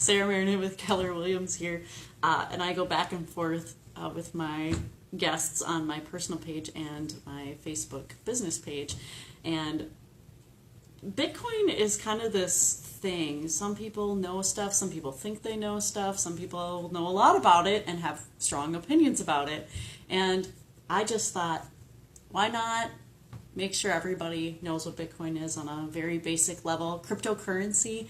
Sarah Marrinan with Keller Williams here, and I go back and forth with my guests on my personal page and my Facebook business page. And Bitcoin is kind of this thing. Some people know stuff, some people think they know stuff, some people know a lot about it and have strong opinions about it. And I just thought, why not make sure everybody knows what Bitcoin is on a very basic level. Cryptocurrency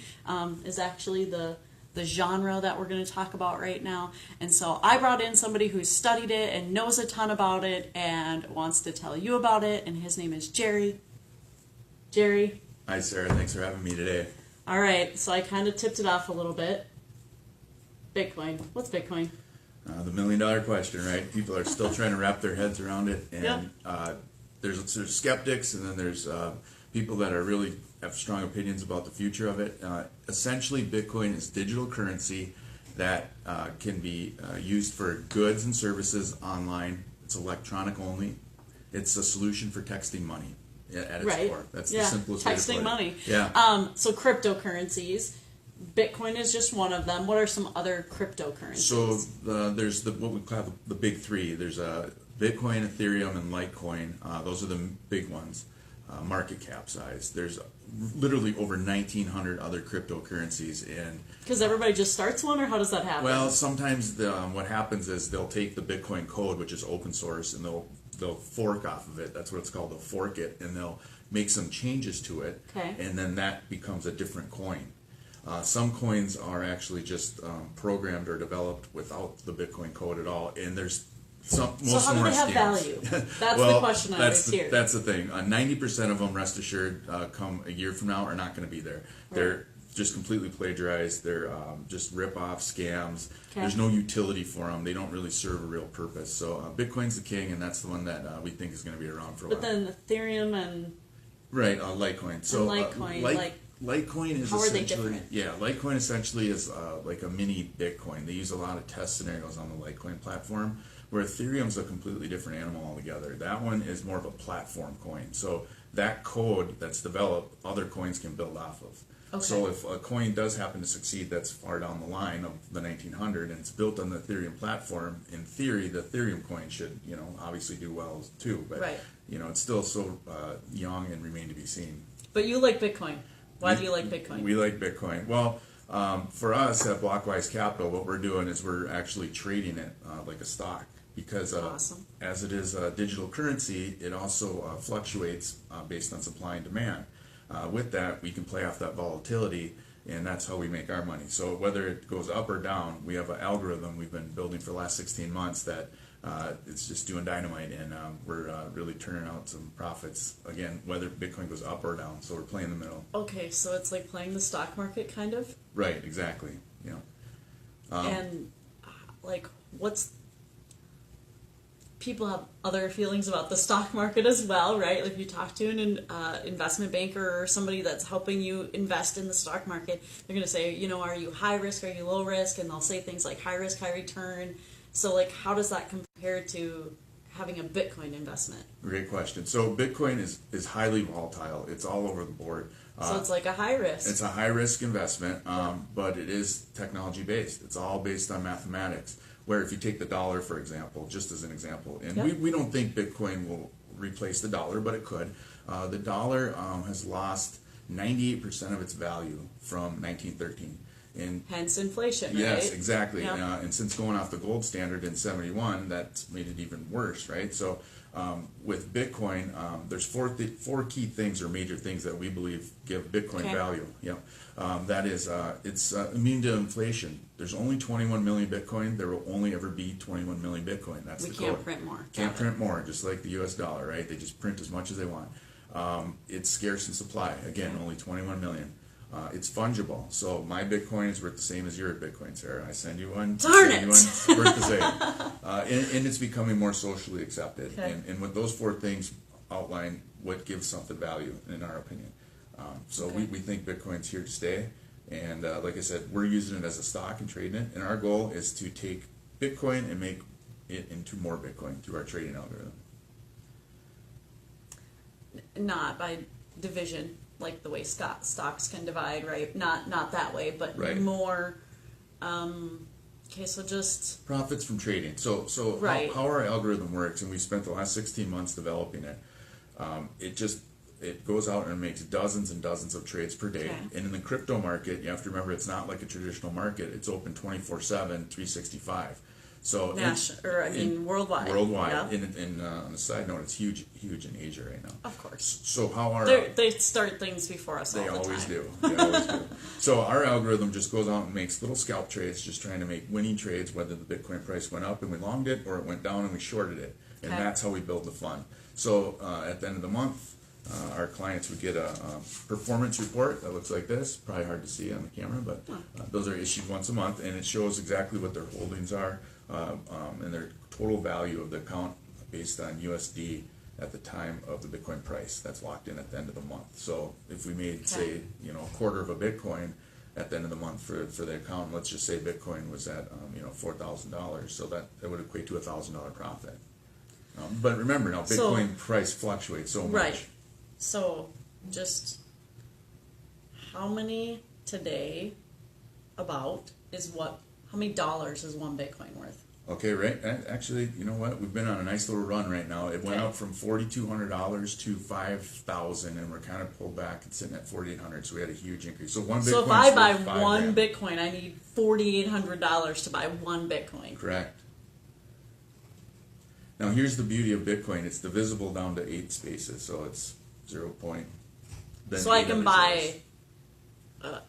is actually the genre that we're going to talk about right now. And so I brought in somebody who studied it and knows a ton about it and wants to tell you about it. And his name is Jerry. Jerry. Hi, Sarah. Thanks for having me today. All right. So I kind of tipped it off a little bit. Bitcoin. What's Bitcoin? The $1 million question, right? People are still trying to wrap their heads around it. And there's skeptics, and then there's people that are really have strong opinions about the future of it. Essentially, Bitcoin is digital currency that can be used for goods and services online. It's electronic only. It's a solution for texting money at its core. That's the simplest way to put it. Texting money. Yeah. So cryptocurrencies. Bitcoin is just one of them. What are some other cryptocurrencies? So there's what we call the big three. There's Bitcoin, Ethereum, and Litecoin. Those are the big ones. Market cap size. There's literally over 1,900 other cryptocurrencies, and because everybody just starts one, or how does that happen? Well, sometimes what happens is they'll take the Bitcoin code, which is open source, and they'll fork off of it. That's what it's called. They'll fork it, and they'll make some changes to it, and then that becomes a different coin. Some coins are actually just programmed or developed without the Bitcoin code at all, and there's so how do they have value? That's the question I always hear. That's the thing. 90% of them, rest assured, come a year from now are not going to be there. They're just completely plagiarized. They're just rip-off scams. There's no utility for them. They don't really serve a real purpose. So Bitcoin's the king, and that's the one that we think is going to be around for a while. But then Ethereum and Litecoin. So Litecoin, Litecoin is how are they essentially different? Litecoin essentially is like a mini Bitcoin. They use a lot of test scenarios on the Litecoin platform, where Ethereum's a completely different animal altogether. That one is more of a platform coin. So that code that's developed, other coins can build off of. Okay. So if a coin does happen to succeed that's far down the line of the 1900 and it's built on the Ethereum platform, in theory, the Ethereum coin should, obviously do well too. But, it's still so young and remain to be seen. But you like Bitcoin. Why do you like Bitcoin? We like Bitcoin. Well, for us at Blockwise Capital, what we're doing is we're actually trading it like a stock. Because as it is a digital currency, it also fluctuates based on supply and demand. With that, we can play off that volatility, and that's how we make our money. So whether it goes up or down, we have an algorithm we've been building for the last 16 months that it's just doing dynamite, and we're really turning out some profits, again, whether Bitcoin goes up or down. So we're playing in the middle. Okay, so it's like playing the stock market, kind of? Right, exactly. And, people have other feelings about the stock market as well, right? If you talk to an investment banker or somebody that's helping you invest in the stock market, they're going to say, are you high risk, are you low risk? And they'll say things like high risk, high return. So how does that compare to having a Bitcoin investment? Great question. So Bitcoin is highly volatile. It's all over the board. So it's like a high risk. It's a high risk investment, but it is technology based. It's all based on mathematics. Where if you take the dollar, for example, just as an example, and we don't think Bitcoin will replace the dollar, but it could. The dollar has lost 98% of its value from 1913. And hence inflation, yes, right? exactly. And since going off the gold standard in 71, that's made it even worse, right? So with Bitcoin, there's four key things or major things that we believe give Bitcoin value. That is, it's immune to inflation. There's only 21 million Bitcoin. There will only ever be 21 million Bitcoin. That's the code. We can't print more. Can't print more, just like the U.S. dollar, right? They just print as much as they want. It's scarce in supply. Again, only 21 million. It's fungible. So my Bitcoin is worth the same as your Bitcoin, Sarah. I send you one. Darn it! It's worth the same. And it's becoming more socially accepted. Okay. And with those four things outline what gives something value, in our opinion. We think Bitcoin's here to stay. And like I said, we're using it as a stock and trading it. And our goal is to take Bitcoin and make it into more Bitcoin through our trading algorithm. Not by division, like the way stocks can divide, right? Not that way, but more Okay, so just profits from trading. So Right. how our algorithm works, and we spent the last 16 months developing it. It goes out and makes dozens and dozens of trades per day. Okay. And in the crypto market, you have to remember it's not like a traditional market. It's open 24/7, 365. So worldwide. Worldwide. Yeah. And on a side note, it's huge in Asia right now. Of course. So how our They start things before us all They the always time. do. They always do. So our algorithm just goes out and makes little scalp trades, just trying to make winning trades, whether the Bitcoin price went up and we longed it, or it went down and we shorted it. And Okay. that's how we build the fund. So at the end of the month, our clients would get a performance report that looks like this. Probably hard to see on the camera, but those are issued once a month, and it shows exactly what their holdings are and their total value of the account based on USD at the time of the Bitcoin price. That's locked in at the end of the month. So if we made, say, a quarter of a Bitcoin at the end of the month for the account, let's just say Bitcoin was at $4,000, so that would equate to $1,000 profit. But remember now, Bitcoin price fluctuates so much. Right. So just how many today how many dollars is one Bitcoin worth? Okay, right. Actually, you know what? We've been on a nice little run right now. It went up from $4,200 to $5,000, and we're kind of pulled back and sitting at $4,800. So we had a huge increase. So one Bitcoin. So if I buy one Bitcoin, I need $4,800 to buy one Bitcoin. Correct. Now here's the beauty of Bitcoin. It's divisible down to 8 spaces, so it's 0. So I can buy a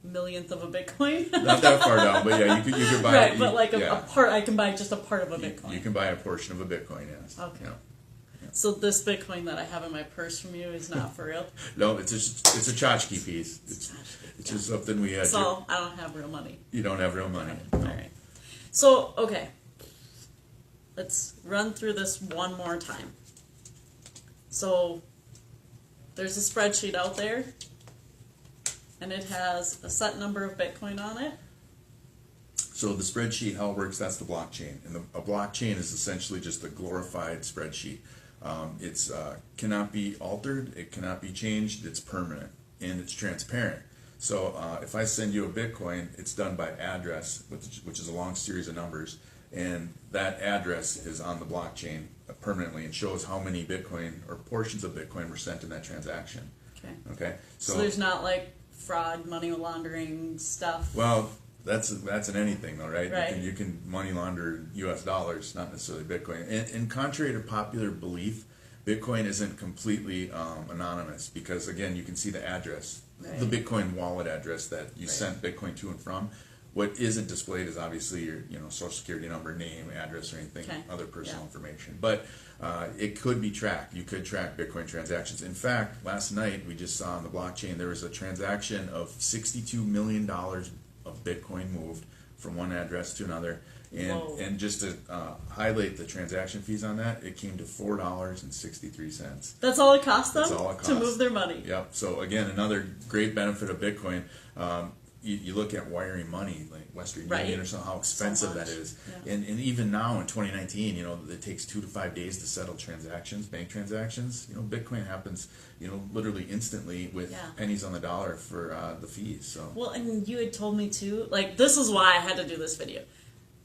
millionth of a Bitcoin. Not that far down, but yeah, you could buy. Right, but like a part, I can buy just a part of a Bitcoin. You can buy a portion of a Bitcoin, yes. Okay. Yeah. So this Bitcoin that I have in my purse from you is not for real. No, it's a tchotchke piece. It's just something we had. So I don't have real money. You don't have real money. All right. So okay, let's run through this one more time. So there's a spreadsheet out there, and it has a set number of Bitcoin on it. So the spreadsheet, how it works, that's the blockchain. And a blockchain is essentially just a glorified spreadsheet. It's cannot be altered, it cannot be changed, it's permanent, and it's transparent. So if I send you a Bitcoin, it's done by address, which is a long series of numbers, and that address is on the blockchain permanently and shows how many Bitcoin or portions of Bitcoin were sent in that transaction. Okay. So there's not like fraud, money laundering stuff. Well, that's in anything though, right? Right. You can money launder U.S. dollars, not necessarily Bitcoin. And contrary to popular belief, Bitcoin isn't completely anonymous because again, you can see the address, the Bitcoin wallet address that you sent Bitcoin to and from. What isn't displayed is obviously your social security number, name, address, or anything other personal information. But it could be tracked. You could track Bitcoin transactions. In fact, last night we just saw on the blockchain there was a transaction of $62 million of Bitcoin moved from one address to another. And just to highlight the transaction fees on that, it came to $4.63. That's all it cost them to move their money. Yep. So again, another great benefit of Bitcoin. You look at wiring money like Western Union or something, how expensive that is. Yeah. And even now in 2019, it takes 2 to 5 days to settle transactions, bank transactions. Bitcoin happens, literally instantly with pennies on the dollar for the fees. So well, and you had told me too, like this is why I had to do this video.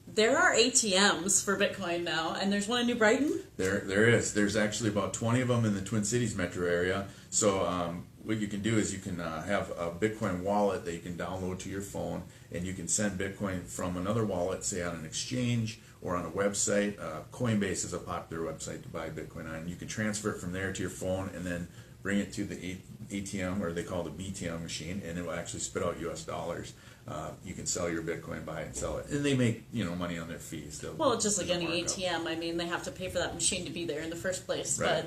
There are ATMs for Bitcoin now, and there's one in New Brighton. There is. There's actually about 20 of them in the Twin Cities metro area. So what you can do is you can have a Bitcoin wallet that you can download to your phone, and you can send Bitcoin from another wallet, say on an exchange or on a website. Coinbase is a popular website to buy Bitcoin on. You can transfer it from there to your phone and then bring it to the ATM, or they call it a BTM machine, and it will actually spit out US dollars. You can sell your Bitcoin, buy it and sell it, and they make money on their fees. Well, just like any ATM, I mean, they have to pay for that machine to be there in the first place. Right.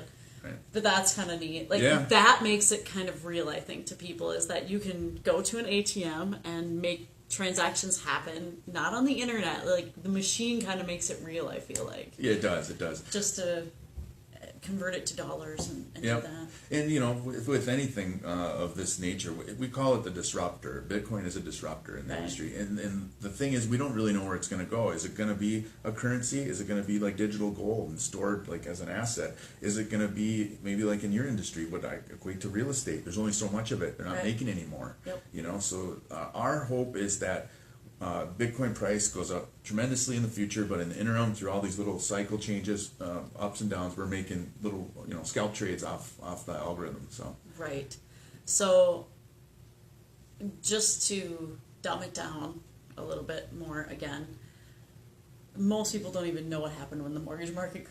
But that's kind of neat. Like that makes it kind of real, I think, to people is that you can go to an ATM and make transactions happen, not on the internet. Like the machine kind of makes it real, I feel like. Yeah, it does. It does. Just to convert it to dollars and do that. And with anything of this nature, we call it the disruptor. Bitcoin is a disruptor in the industry, and the thing is, we don't really know where it's going to go. Is it going to be a currency? Is it going to be like digital gold and stored like as an asset? Is it going to be maybe like in your industry, what I equate to real estate? There's only so much of it. They're not making any more. Yep. So our hope is that Bitcoin price goes up tremendously in the future, but in the interim, through all these little cycle changes, ups and downs, we're making little, scalp trades off the algorithm. So Right. So just to dumb it down a little bit more again, most people don't even know what happened when the mortgage market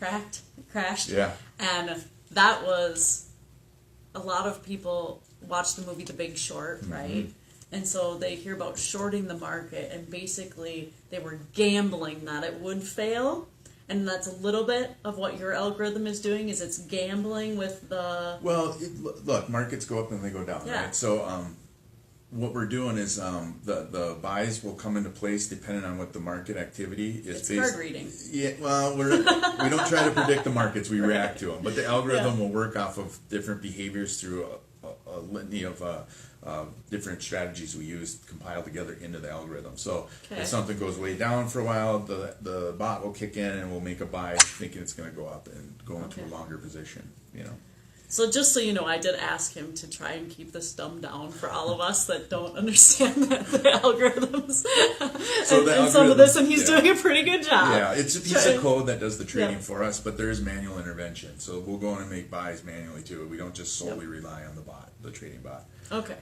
crashed. Yeah. And that was, a lot of people watched the movie The Big Short, right? And so they hear about shorting the market, and basically they were gambling that it would fail. And that's a little bit of what your algorithm is doing, is it's gambling with the... Well, look, markets go up and they go down, Yeah. right? So what we're doing is the buys will come into place depending on what the market activity is. It's card reading. Yeah, well, we don't try to predict the markets, we react to them. But the algorithm will work off of different behaviors through a litany of different strategies we use compiled together into the algorithm. So if something goes way down for a while, the bot will kick in and we'll make a buy thinking it's going to go up and go into a longer position, So just so you know, I did ask him to try and keep this dumbed down for all of us that don't understand the algorithms and some of this, and he's doing a pretty good job. Yeah, it's a piece of code that does the trading for us, but there is manual intervention. So we'll go in and make buys manually too. We don't just solely rely on the bot, the trading bot. Okay.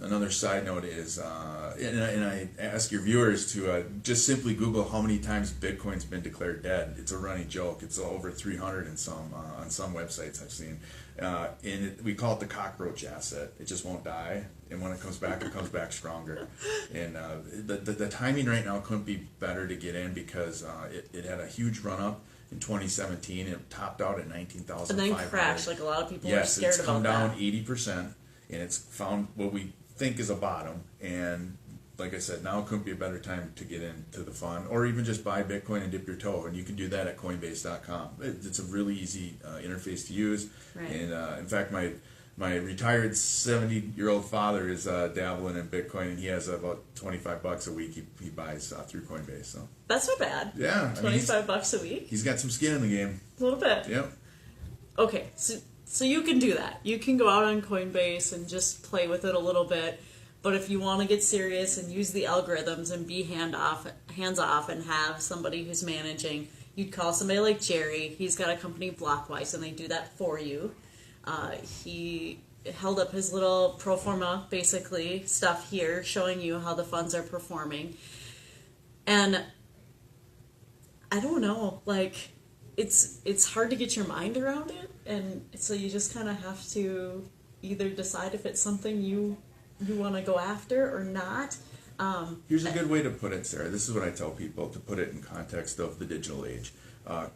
Another side note is, and I ask your viewers to just simply Google how many times Bitcoin's been declared dead. It's a running joke. It's over 300 in some on some websites I've seen. We call it the cockroach asset. It just won't die, and when it comes back stronger. And the timing right now couldn't be better to get in because it had a huge run up in 2017. It topped out at 19,500. And then crashed, like a lot of people were scared it's come about down 80%, and it's found what we think is a bottom. And like I said, now couldn't be a better time to get into the fund, or even just buy Bitcoin and dip your toe. And you can do that at Coinbase.com. It's a really easy interface to use. Right. And in fact, my retired 70-year-old father is dabbling in Bitcoin, and he has about $25 a week he buys through Coinbase. So That's not bad. yeah, $25 a week. He's got some skin in the game. A little bit. Yep. Okay, so you can do that. You can go out on Coinbase and just play with it a little bit. But if you want to get serious and use the algorithms and be hands off and have somebody who's managing, you'd call somebody like Jerry. He's got a company, Blockwise, and they do that for you. He held up his little pro forma, basically, stuff here, showing you how the funds are performing. And I don't know, like, it's hard to get your mind around it, and so you just kind of have to either decide if it's something you want to go after or not. Here's a good way to put it, Sarah. This is what I tell people to put it in context of the digital age.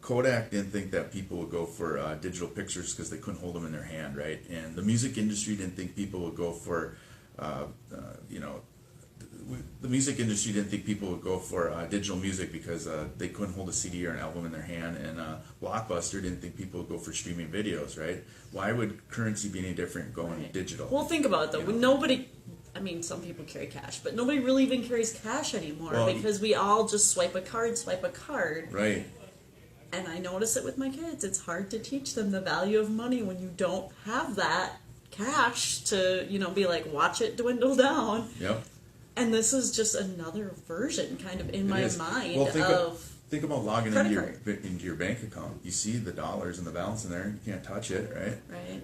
Kodak didn't think that people would go for digital pictures because they couldn't hold them in their hand, right? And the music industry didn't think people would go for, the music industry didn't think people would go for digital music because they couldn't hold a CD or an album in their hand. And Blockbuster didn't think people would go for streaming videos, right? Why would currency be any different going digital? Well, think about it, though. Nobody... I mean, some people carry cash, but nobody really even carries cash anymore because we all just swipe a card. Right. And I notice it with my kids. It's hard to teach them the value of money when you don't have that cash to, be like, watch it dwindle down. Yep. And this is just another version kind of in my mind Think about logging into your bank account. You see the dollars and the balance in there. You can't touch it, right? Right.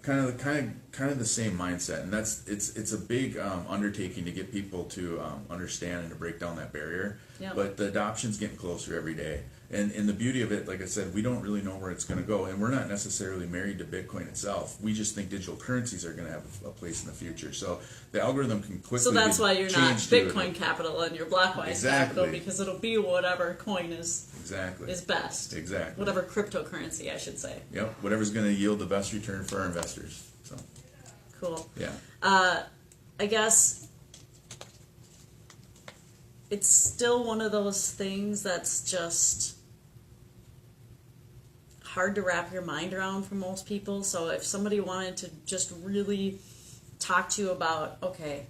Kind of the same mindset, and it's a big undertaking to get people to understand and to break down that barrier. Yep. But the adoption's getting closer every day. And the beauty of it, like I said, we don't really know where it's going to go, and we're not necessarily married to Bitcoin itself. We just think digital currencies are going to have a place in the future. So the algorithm can quickly. So that's why you're not changed Bitcoin Capital and you're Blockwise Capital, Exactly. because it'll be whatever coin is best. Exactly. Whatever cryptocurrency, I should say. Yep. Whatever's going to yield the best return for our investors. So. Cool. Yeah. I guess it's still one of those things that's just hard to wrap your mind around for most people. So if somebody wanted to just really talk to you about, okay,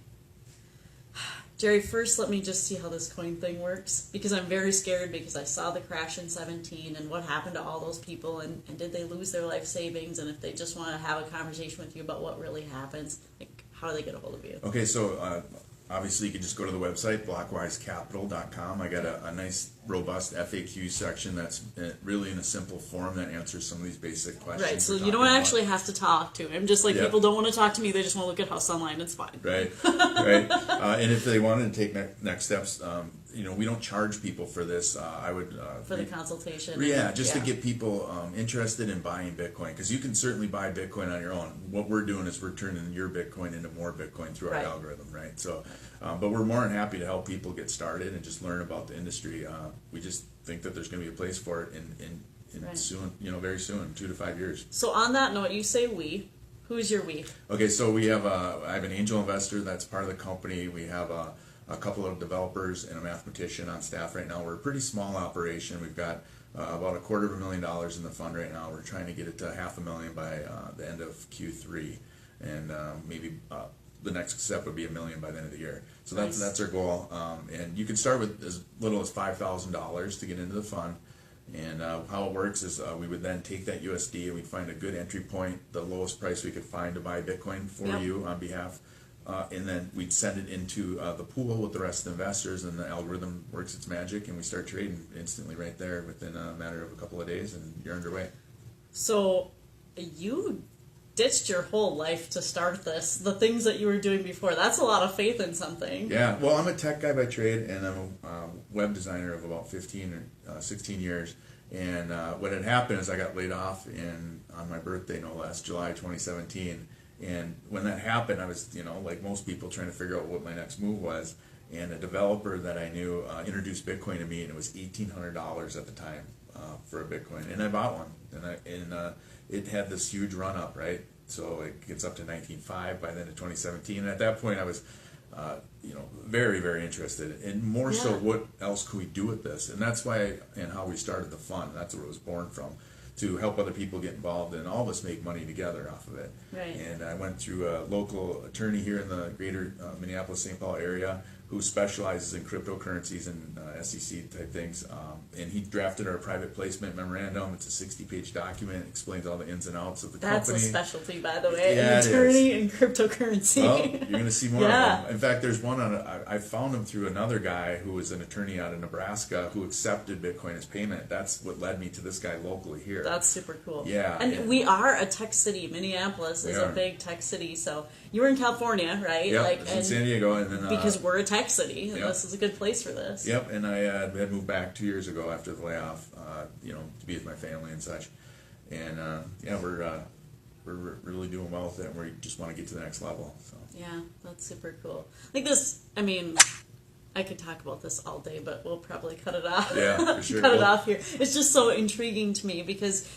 Jerry, first let me just see how this coin thing works, because I'm very scared because I saw the crash in 17 and what happened to all those people, and did they lose their life savings, and if they just want to have a conversation with you about what really happens, like, how do they get a hold of you? Okay, so obviously, you can just go to the website, blockwisecapital.com. I got a nice, robust FAQ section that's really in a simple form that answers some of these basic questions. Right, so you don't actually have to talk to him. Just like people don't want to talk to me, they just want to look at House Online. It's fine. Right, right. And if they wanted to take next steps, we don't charge people for this. I would for the consultation. To get people interested in buying Bitcoin, because you can certainly buy Bitcoin on your own. What we're doing is we're turning your Bitcoin into more Bitcoin through our algorithm, right? So, but we're more than happy to help people get started and just learn about the industry. We just think that there's going to be a place for it in soon, very soon, 2 to 5 years. So on that note, you say we. Who's your we? Okay, so we have I have an angel investor that's part of the company. We have a couple of developers and a mathematician on staff right now. We're a pretty small operation. We've got about $250,000 in the fund right now. We're trying to get it to $500,000 by the end of Q3, and maybe the next step would be $1 million by the end of the year. So that's our goal. And you can start with as little as $5,000 to get into the fund. And how it works is we would then take that USD and we'd find a good entry point, the lowest price we could find to buy Bitcoin for you on behalf. And then we'd send it into the pool with the rest of the investors, and the algorithm works its magic, and we start trading instantly right there within a matter of a couple of days, and you're underway. So you ditched your whole life to start this, the things that you were doing before. That's a lot of faith in something. Yeah, well, I'm a tech guy by trade, and I'm a web designer of about 15 or 16 years. And what had happened is I got laid off on my birthday, no less, July 2017. And when that happened, I was, like most people, trying to figure out what my next move was. And a developer that I knew introduced Bitcoin to me, and it was $1,800 at the time for a Bitcoin. And I bought one, and it had this huge run up, right? So it gets up to 19.5 by the end of 2017. And at that point, I was, very, very interested. And more so, what else could we do with this? And that's why and how we started the fund. That's where it was born from, to help other people get involved and all of us make money together off of it. Right. And I went through a local attorney here in the greater Minneapolis-St. Paul area who specializes in cryptocurrencies and SEC type things. And he drafted our private placement memorandum. It's a 60-page document. It explains all the ins and outs of the company. That's a specialty, by the way. Yeah, an attorney in cryptocurrency. Well, you're going to see more of them. In fact, there's one I found him through another guy who was an attorney out of Nebraska who accepted Bitcoin as payment. That's what led me to this guy locally here. That's super cool. Yeah. And we are a tech city. Minneapolis is a big tech city. So you were in California, right? Yeah, in San Diego. And then, because we're a tech city. And this is a good place for this. Yep, and I had moved back 2 years ago after the layoff, to be with my family and such. And, we're really doing well with it, and we just want to get to the next level. So. Yeah, that's super cool. Like this, I could talk about this all day, but we'll probably cut it off. Yeah, for sure. Cut it off here. It's just so intriguing to me because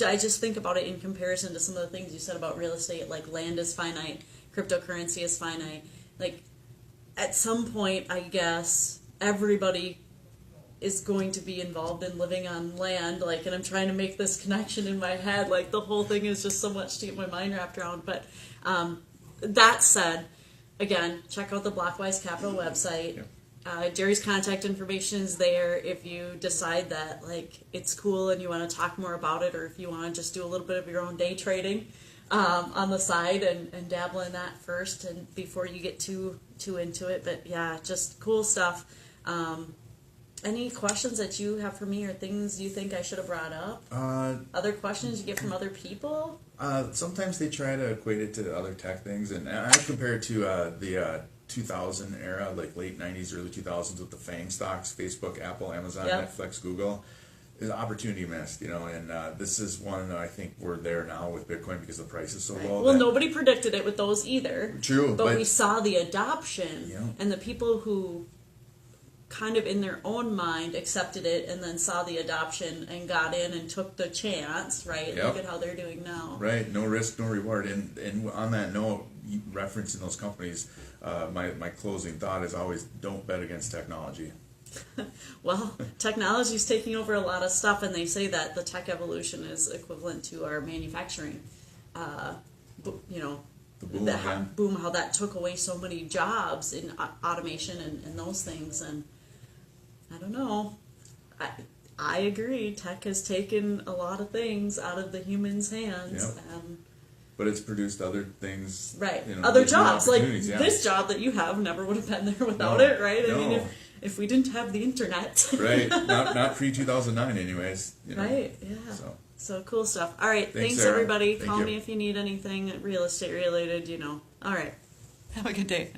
I just think about it in comparison to some of the things you said about real estate, like land is finite, cryptocurrency is finite. Like, at some point, I guess, everybody is going to be involved in living on land, and I'm trying to make this connection in my head, the whole thing is just so much to get my mind wrapped around, but that said, again, check out the Blockwise Capital website. Jerry's contact information is there if you decide that, it's cool and you want to talk more about it, or if you want to just do a little bit of your own day trading on the side and dabble in that first and before you get too into it. But yeah, just cool stuff. Any questions that you have for me or things you think I should have brought up? Other questions you get from other people? Sometimes they try to equate it to other tech things, and I compare it to the 2000 era, late 90s, early 2000s with the FANG stocks, Facebook, Apple, Amazon, Netflix, Google. There's opportunity missed, and this is one that I think we're there now with Bitcoin because the price is so low. Well, nobody predicted it with those either. True. But we saw the adoption and the people who kind of in their own mind accepted it and then saw the adoption and got in and took the chance, right? Look at how they're doing now. Right. No risk, no reward. And on that note, referencing those companies, my closing thought is always don't bet against technology. Well, technology is taking over a lot of stuff, and they say that the tech evolution is equivalent to our manufacturing. The boom, how that took away so many jobs in automation and those things. And I don't know. I agree. Tech has taken a lot of things out of the humans' hands. Yep. but it's produced other things. Right. You know, Other new jobs, like opportunities, yeah. this job that you have never would have been there without No, it, right? I mean, no. if we didn't have the internet. Right. Not pre 2009, anyways. You know. Right. Yeah. So. So cool stuff. All right. Thanks Sarah. everybody. Thank Call you. me if you need anything real estate related, you know. All right. Have a good day.